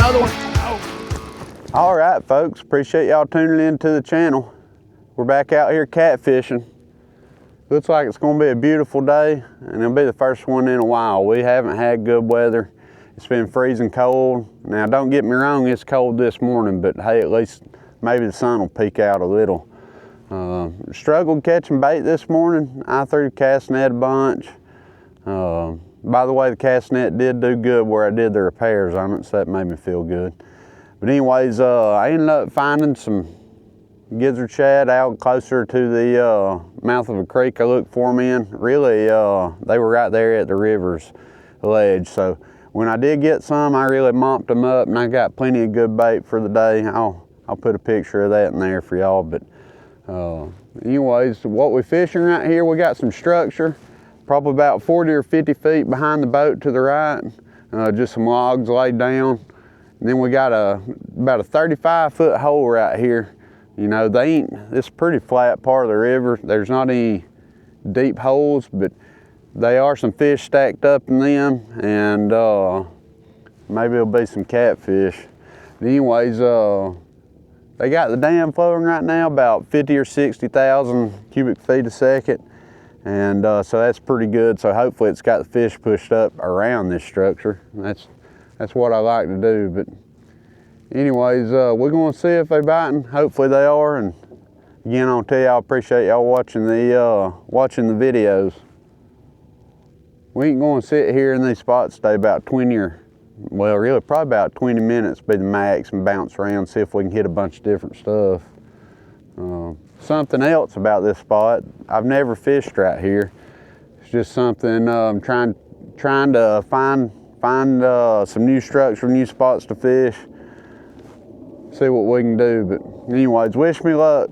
another one. Oh. All right, folks, appreciate y'all tuning in to the channel. We're back out here catfishing. Looks like it's gonna be a beautiful day, and it'll be the first one in a while. We haven't had good weather. It's been freezing cold. Now, don't get me wrong, it's cold this morning, but hey, at least maybe the sun will peek out a little. Struggled catching bait this morning. I threw the cast net a bunch. By the way, the cast net did do good where I did the repairs on it, so that made me feel good. But anyways, I ended up finding some gizzard shad out closer to the mouth of a creek I looked for them in. Really, they were right there at the river's ledge. So when I did get some, I really mopped them up, and I got plenty of good bait for the day. I'll put a picture of that in there for y'all. But anyways, what we're fishing right here, we got some structure, probably about 40 or 50 feet behind the boat to the right. Just some logs laid down. And then we got about a 35-foot hole right here. You know, this is a pretty flat part of the river. There's not any deep holes, but they are some fish stacked up in them, and maybe it'll be some catfish. But anyways, they got the dam flowing right now about 50 or 60,000 cubic feet a second. And so that's pretty good. So hopefully it's got the fish pushed up around this structure. That's what I like to do. But anyways, we're gonna see if they're biting. Hopefully they are. And again, I'll tell y'all, I appreciate y'all watching the videos. We ain't gonna sit here in these spots today about 20 or, well, really probably about 20 minutes be the max, and bounce around, see if we can hit a bunch of different stuff. Something else about this spot, I've never fished right here. It's just something I'm trying to find some new structure, new spots to fish, see what we can do. But anyways, wish me luck.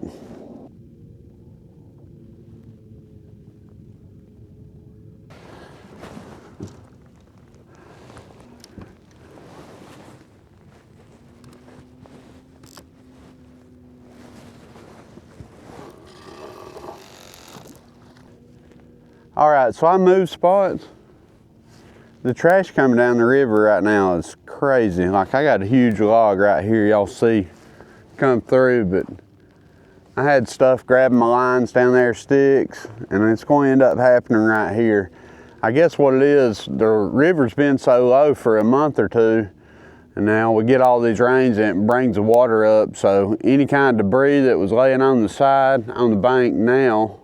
All right, so I moved spots. The trash coming down the river right now is crazy. Like, I got a huge log right here y'all see come through, but I had stuff grabbing my lines down there, sticks, and it's going to end up happening right here. I guess what it is, the river's been so low for a month or two, and now we get all these rains and it brings the water up, so any kind of debris that was laying on the side, on the bank now,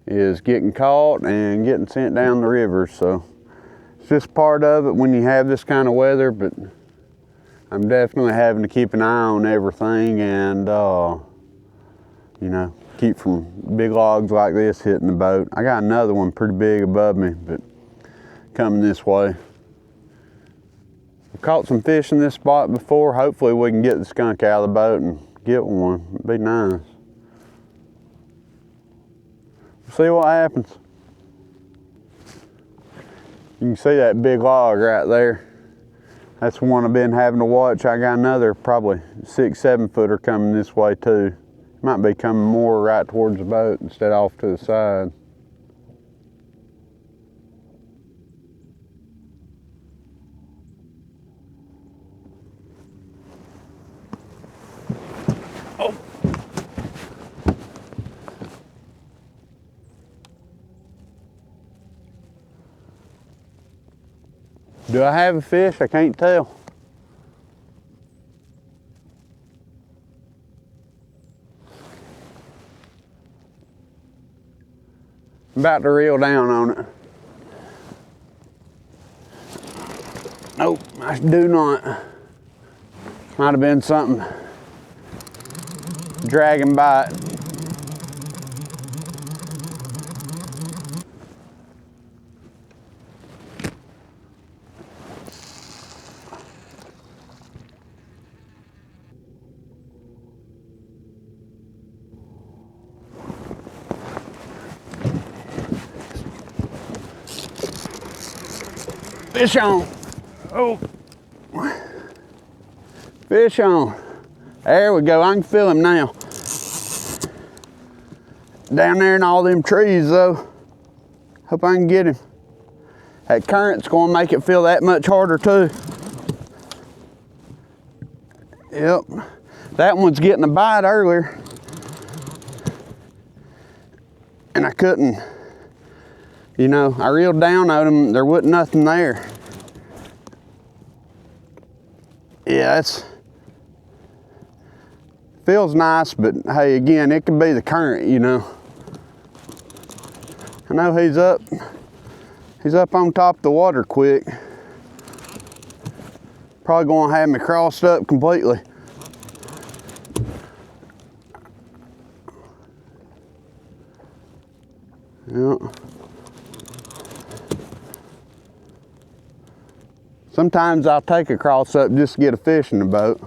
is getting caught and getting sent down the river. So it's just part of it when you have this kind of weather, but I'm definitely having to keep an eye on everything and you know, keep from big logs like this hitting the boat. I got another one pretty big above me, but coming this way. I've caught some fish in this spot before. Hopefully we can get the skunk out of the boat and get one. It'd be nice. See what happens. You can see that big log right there. That's the one I've been having to watch. I got another probably 6-7 footer coming this way too. Might be coming more right towards the boat instead of off to the side. Do I have a fish? I can't tell. I'm about to reel down on it. Nope, I do not. Might have been something. Dragon bite. Fish on. Oh. Fish on. There we go. I can feel him now. Down there in all them trees though. Hope I can get him. That current's gonna make it feel that much harder too. Yep. That one's getting a bite earlier. And I couldn't, you know, I reeled down on him, there wasn't nothing there. Yeah, it's, feels nice, but hey, again, it could be the current, you know. I know he's up on top of the water quick. Probably gonna have me crossed up completely. Yeah. Sometimes I'll take a cross up just to get a fish in the boat.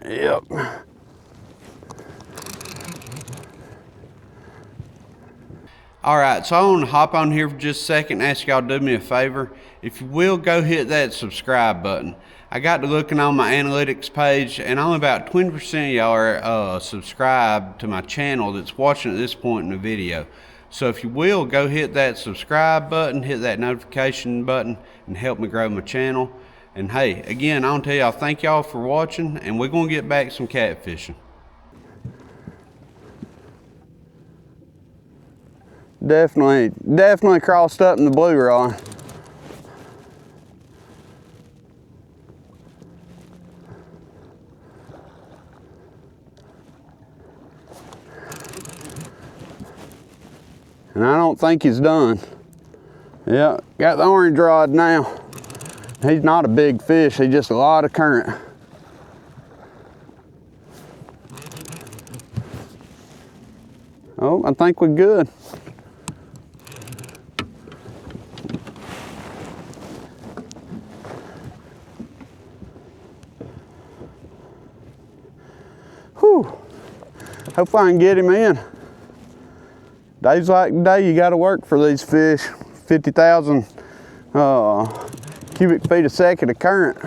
Yep. All right, so I want to hop on here for just a second and ask y'all to do me a favor. If you will, go hit that subscribe button. I got to looking on my analytics page, and only about 20% of y'all are subscribed to my channel that's watching at this point in the video. So if you will, go hit that subscribe button, hit that notification button, and help me grow my channel. And hey, again, I want to tell y'all, thank y'all for watching, and we're going to get back some catfishing. Definitely crossed up in the blue rod. And I don't think he's done. Yeah, got the orange rod now. He's not a big fish, he's just a lot of current. Oh, I think we're good. Whew. Hope I can get him in. Days like today, you gotta work for these fish. 50,000 cubic feet a second of current.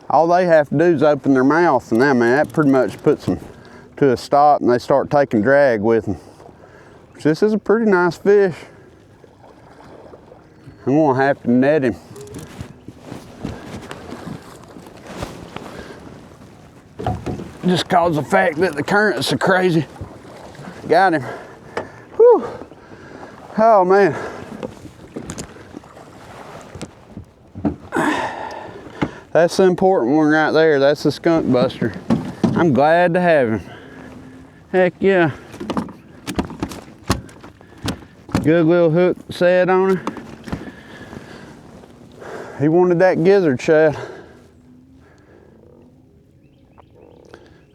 All they have to do is open their mouth, and that pretty much puts them to a stop, and they start taking drag with them. This is a pretty nice fish. I'm gonna have to net him. Just cause the fact that the current's so crazy. Got him. Whew. Oh man. That's the important one right there. That's the skunk buster. I'm glad to have him. Heck yeah. Good little hook set on her. He wanted that gizzard shad.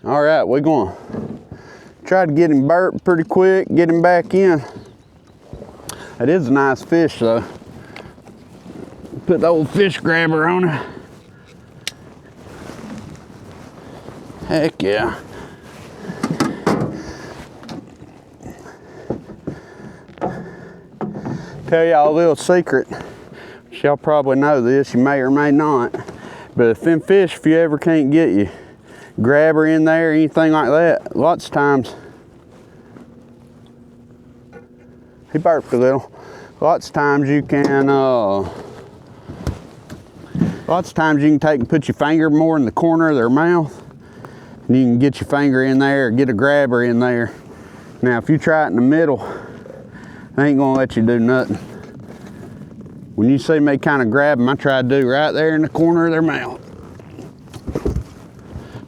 All right, we're going to try to get him burped pretty quick, get him back in. That is a nice fish though. Put the old fish grabber on her. Heck yeah. Tell y'all a little secret. Y'all probably know this, you may or may not. But if them fish, if you ever can't get you grabber in there, anything like that, lots of times, he burped a little. Lots of times you can take and put your finger more in the corner of their mouth, and you can get your finger in there or get a grabber in there. Now if you try it in the middle, they ain't gonna let you do nothing. When you see me kind of grab them, I try to do right there in the corner of their mouth.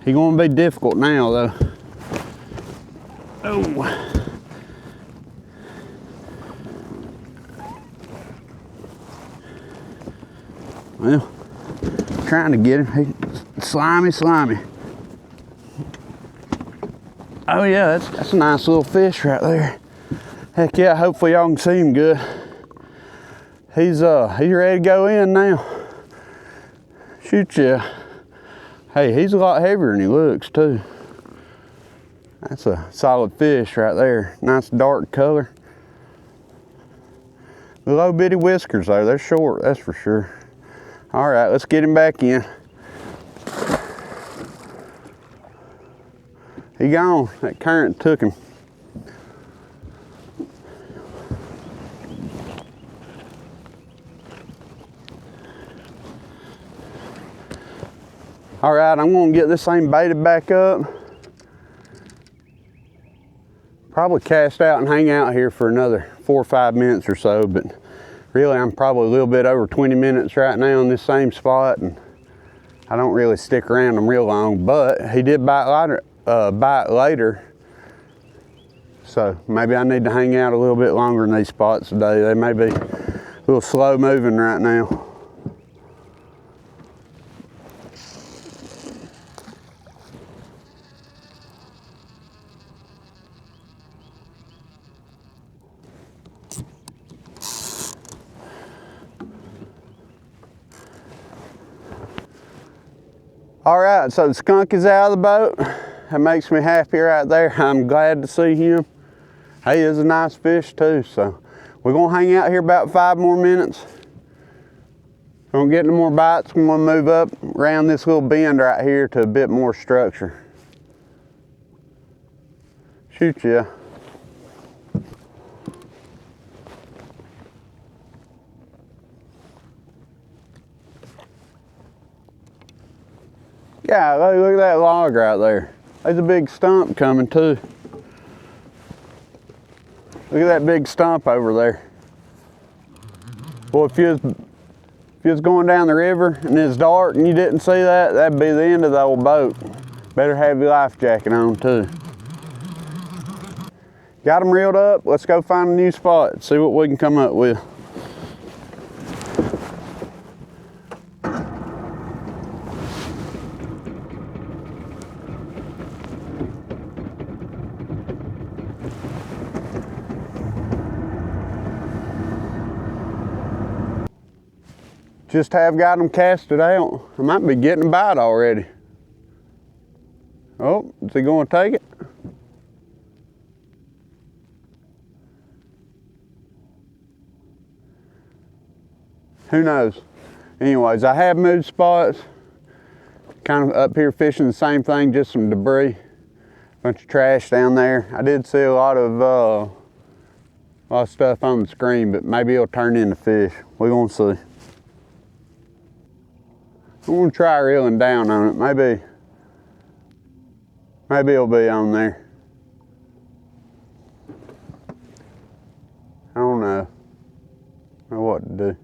He's gonna be difficult now though. Oh. Well, trying to get him. He's slimy. Oh yeah, that's a nice little fish right there. Heck yeah, hopefully y'all can see him good. He's ready to go in now. Shoot ya. Hey, he's a lot heavier than he looks too. That's a solid fish right there. Nice dark color. Little bitty whiskers though, they're short, that's for sure. All right, let's get him back in. He gone, that current took him. All right, I'm gonna get this thing baited back up. Probably cast out and hang out here for another 4 or 5 minutes or so, but really I'm probably a little bit over 20 minutes right now on this same spot, and I don't really stick around them real long, but he did bite later. So maybe I need to hang out a little bit longer in these spots today. They may be a little slow moving right now. All right, so the skunk is out of the boat. That makes me happy right there. I'm glad to see him. He is a nice fish too, so we're gonna hang out here about 5 more minutes. Don't get any more bites. We're gonna move up around this little bend right here to a bit more structure. Shoot ya. Yeah, look at that log right there. There's a big stump coming too. Look at that big stump over there. Well, if you was going down the river and it's dark and you didn't see that, that'd be the end of the old boat. Better have your life jacket on too. Got them reeled up. Let's go find a new spot, see what we can come up with. Just have got them casted out. I might be getting a bite already. Oh, is he going to take it? Who knows? Anyways, I have moved spots. Kind of up here fishing the same thing, just some debris. Bunch of trash down there. I did see a lot of stuff on the screen, but maybe it'll turn into fish. We're gonna see. I'm gonna try reeling down on it. Maybe it'll be on there. I don't know. I don't know what to do.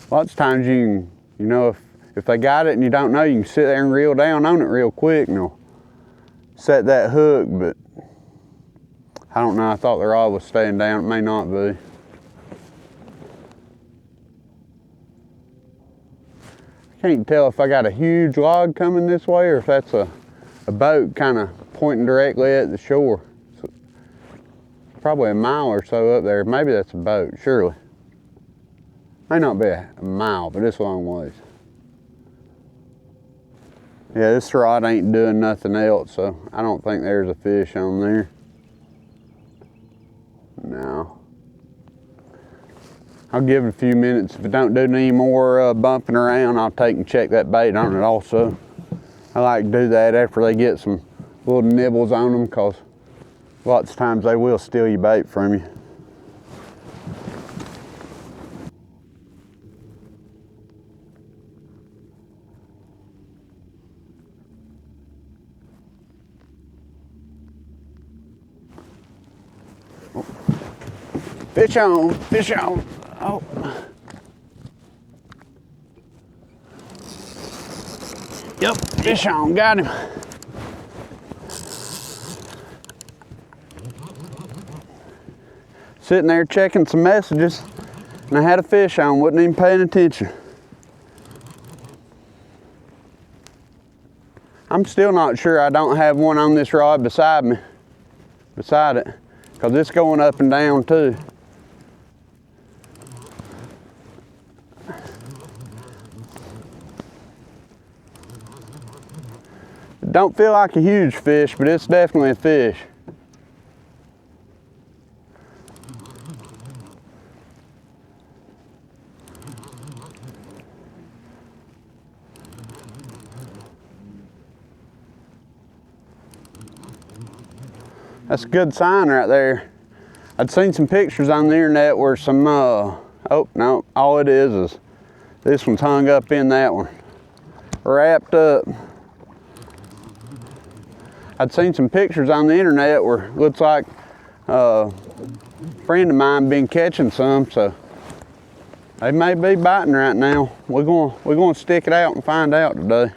Lots of times you know, if they got it and you don't know, you can sit there and reel down on it real quick and they'll set that hook, but I don't know. I thought the rod was staying down. It may not be. Can't tell if I got a huge log coming this way or if that's a boat kind of pointing directly at the shore. So probably a mile or so up there. Maybe that's a boat, surely. May not be a mile, but it's a long ways. Yeah, this rod ain't doing nothing else, so I don't think there's a fish on there. No. I'll give it a few minutes. If it don't do any more bumping around, I'll take and check that bait on it also. I like to do that after they get some little nibbles on them, because lots of times they will steal your bait from you. Oh. Fish on, fish on. Oh. Yep, fish on, got him. Sitting there checking some messages, and I had a fish on, wasn't even paying attention. I'm still not sure I don't have one on this rod beside it, because it's going up and down too. It don't feel like a huge fish, but it's definitely a fish. That's a good sign right there. I'd seen some pictures on the internet where some, oh no, all it is this one's hung up in that one. wrapped up. I'd seen some pictures on the internet where it looks like a friend of mine been catching some, so they may be biting right now. We're gonna stick it out and find out today.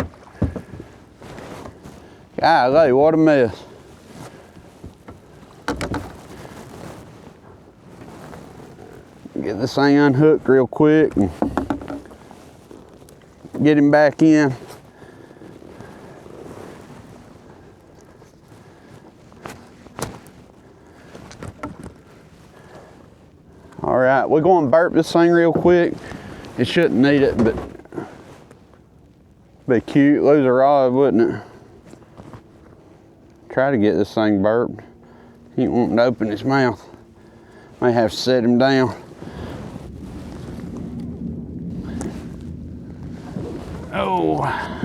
Golly, what a mess. Get this thing unhooked real quick and get him back in. All right, we're going to burp this thing real quick. It shouldn't need it, but be cute, lose a rod, wouldn't it? Try to get this thing burped. He ain't wanting to open his mouth. May have to set him down. Oh.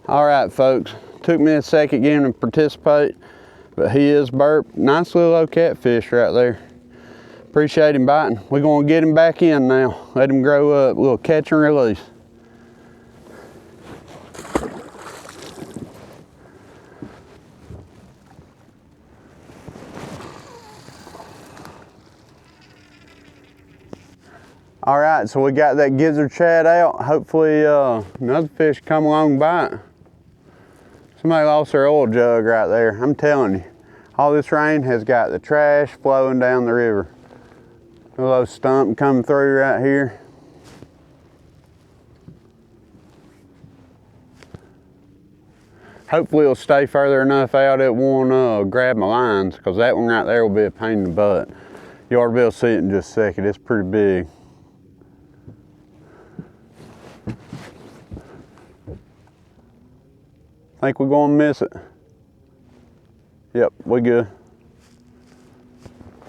All right, folks, took me a second getting him to participate, but he is burped. Nice little old catfish right there. Appreciate him biting. We're gonna get him back in now. Let him grow up, a little catch and release. All right, so we got that gizzard shad out. Hopefully another fish come along and bite. Somebody lost their oil jug right there. I'm telling you, all this rain has got the trash flowing down the river. A little stump coming through right here. Hopefully it'll stay further enough out it won't grab my lines, because that one right there will be a pain in the butt. You ought to be able to see it in just a second. It's pretty big. Think we're gonna miss it. Yep, we good.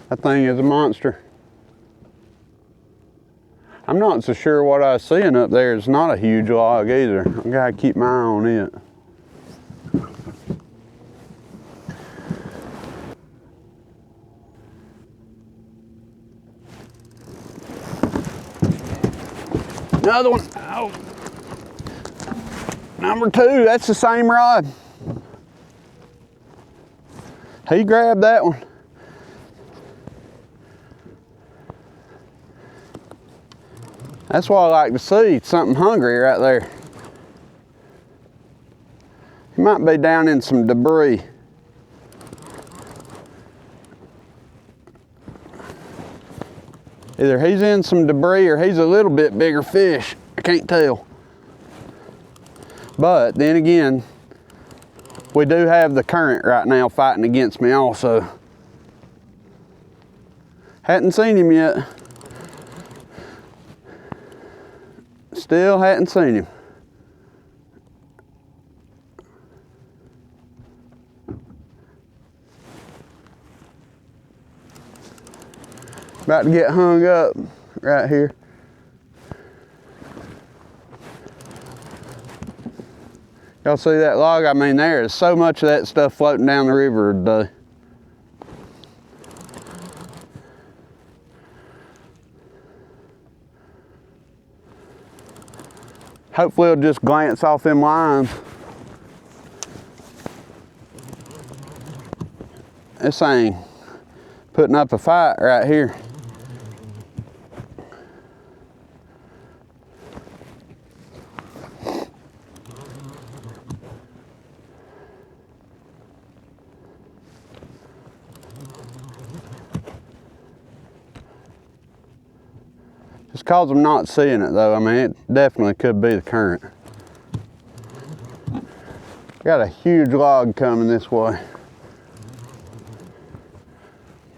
That thing is a monster. I'm not so sure what I was seeing up there. It's not a huge log either. I gotta keep my eye on it. Another one. Oh. Number 2, that's the same rod. He grabbed that one. That's what I like to see, something hungry right there. He might be down in some debris. Either he's in some debris or he's a little bit bigger fish. I can't tell. But then again, we do have the current right now fighting against me also. Hadn't seen him yet. Still hadn't seen him. About to get hung up right here. Y'all see that log? I mean, there is so much of that stuff floating down the river today. Hopefully it'll just glance off them lines. This thing putting up a fight right here. Just cause I'm not seeing it though. I mean, it definitely could be the current. Got a huge log coming this way.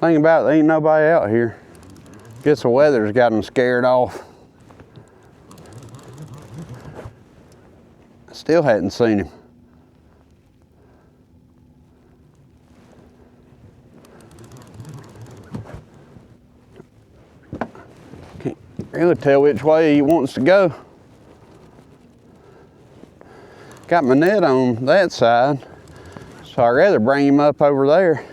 Thing about it, there ain't nobody out here. Guess the weather's got them scared off. I still hadn't seen him. Really tell which way he wants to go. Got my net on that side, so I'd rather bring him up over there.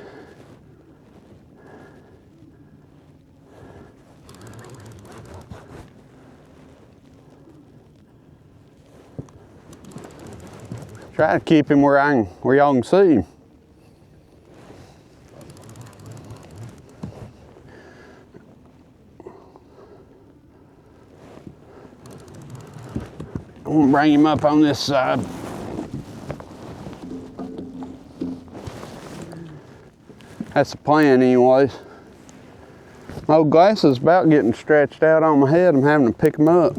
Try to keep him where y'all can see him. I'm gonna bring him up on this side. That's the plan anyways. My old glasses about getting stretched out on my head. I'm having to pick them up.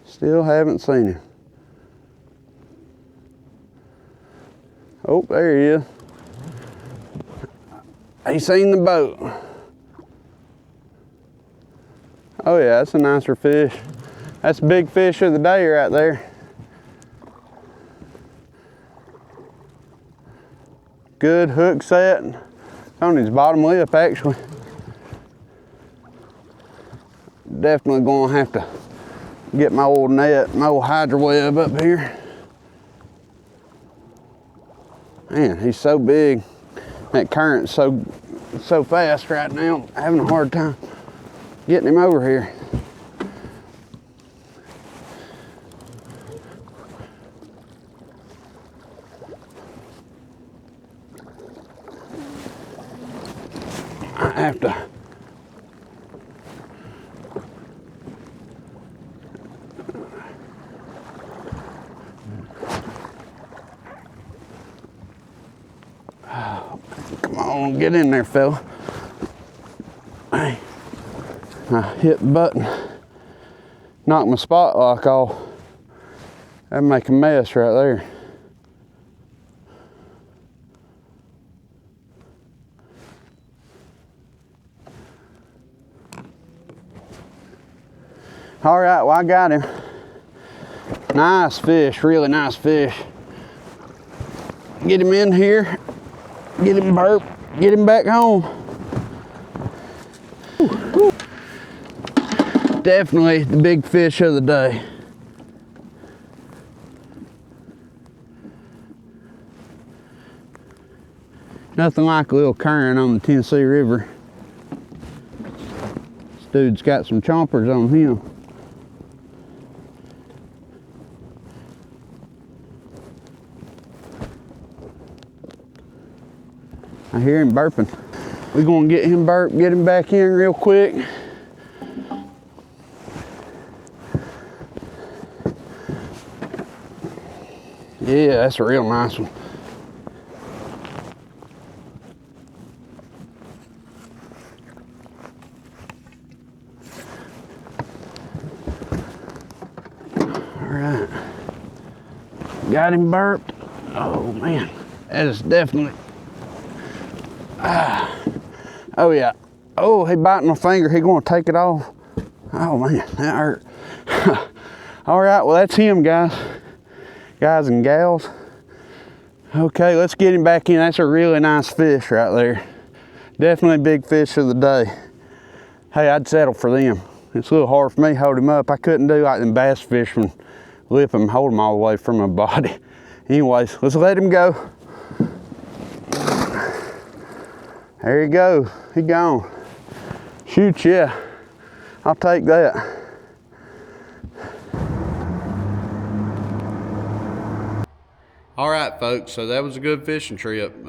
Still haven't seen him. Oh, there he is. He seen the boat. Oh yeah, that's a nicer fish. That's a big fish of the day right there. Good hook set. On his bottom lip actually. Definitely gonna have to get my old net, my old hydro web up here. Man, he's so big. That current's so fast right now. I'm having a hard time getting him over here. I have to come on, get in there, fella. Hey, I hit the button, knocked my spot lock off. That'd make a mess right there. All right, well, I got him. Nice fish, really nice fish. Get him in here, get him burped, get him back home. Definitely the big fish of the day. Nothing like a little current on the Tennessee River. This dude's got some chompers on him. I hear him burping. We're gonna get him burped, get him back in real quick. Yeah, that's a real nice one. All right, got him burped. Oh man, that is definitely. Oh yeah. Oh, he biting my finger. He gonna take it off. Oh man, that hurt. All right, well that's him, guys and gals. Okay, let's get him back in. That's a really nice fish right there. Definitely big fish of the day. Hey, I'd settle for them. It's a little hard for me to hold him up. I couldn't do like them bass fishermen, lip him, hold him all the way from my body. Anyways, let's let him go. There you go, he gone. Shoot, yeah, I'll take that. All right, folks, so that was a good fishing trip.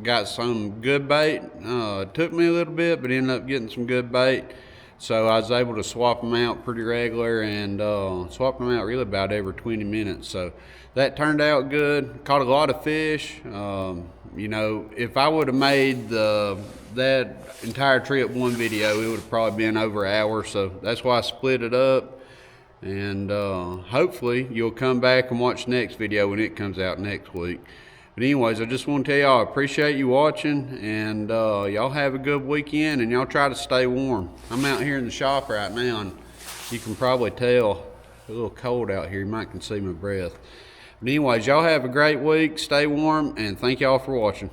Got some good bait. It took me a little bit, but ended up getting some good bait. So I was able to swap them out pretty regular and swap them out really about every 20 minutes. So that turned out good. Caught a lot of fish. You know, if I would have made that entire trip one video, it would have probably been over an hour. So that's why I split it up. And hopefully you'll come back and watch the next video when it comes out next week. But anyways, I just want to tell y'all I appreciate you watching, and y'all have a good weekend, and y'all try to stay warm. I'm out here in the shop right now, and you can probably tell it's a little cold out here. You might can see my breath. But anyways, y'all have a great week, stay warm, and thank y'all for watching.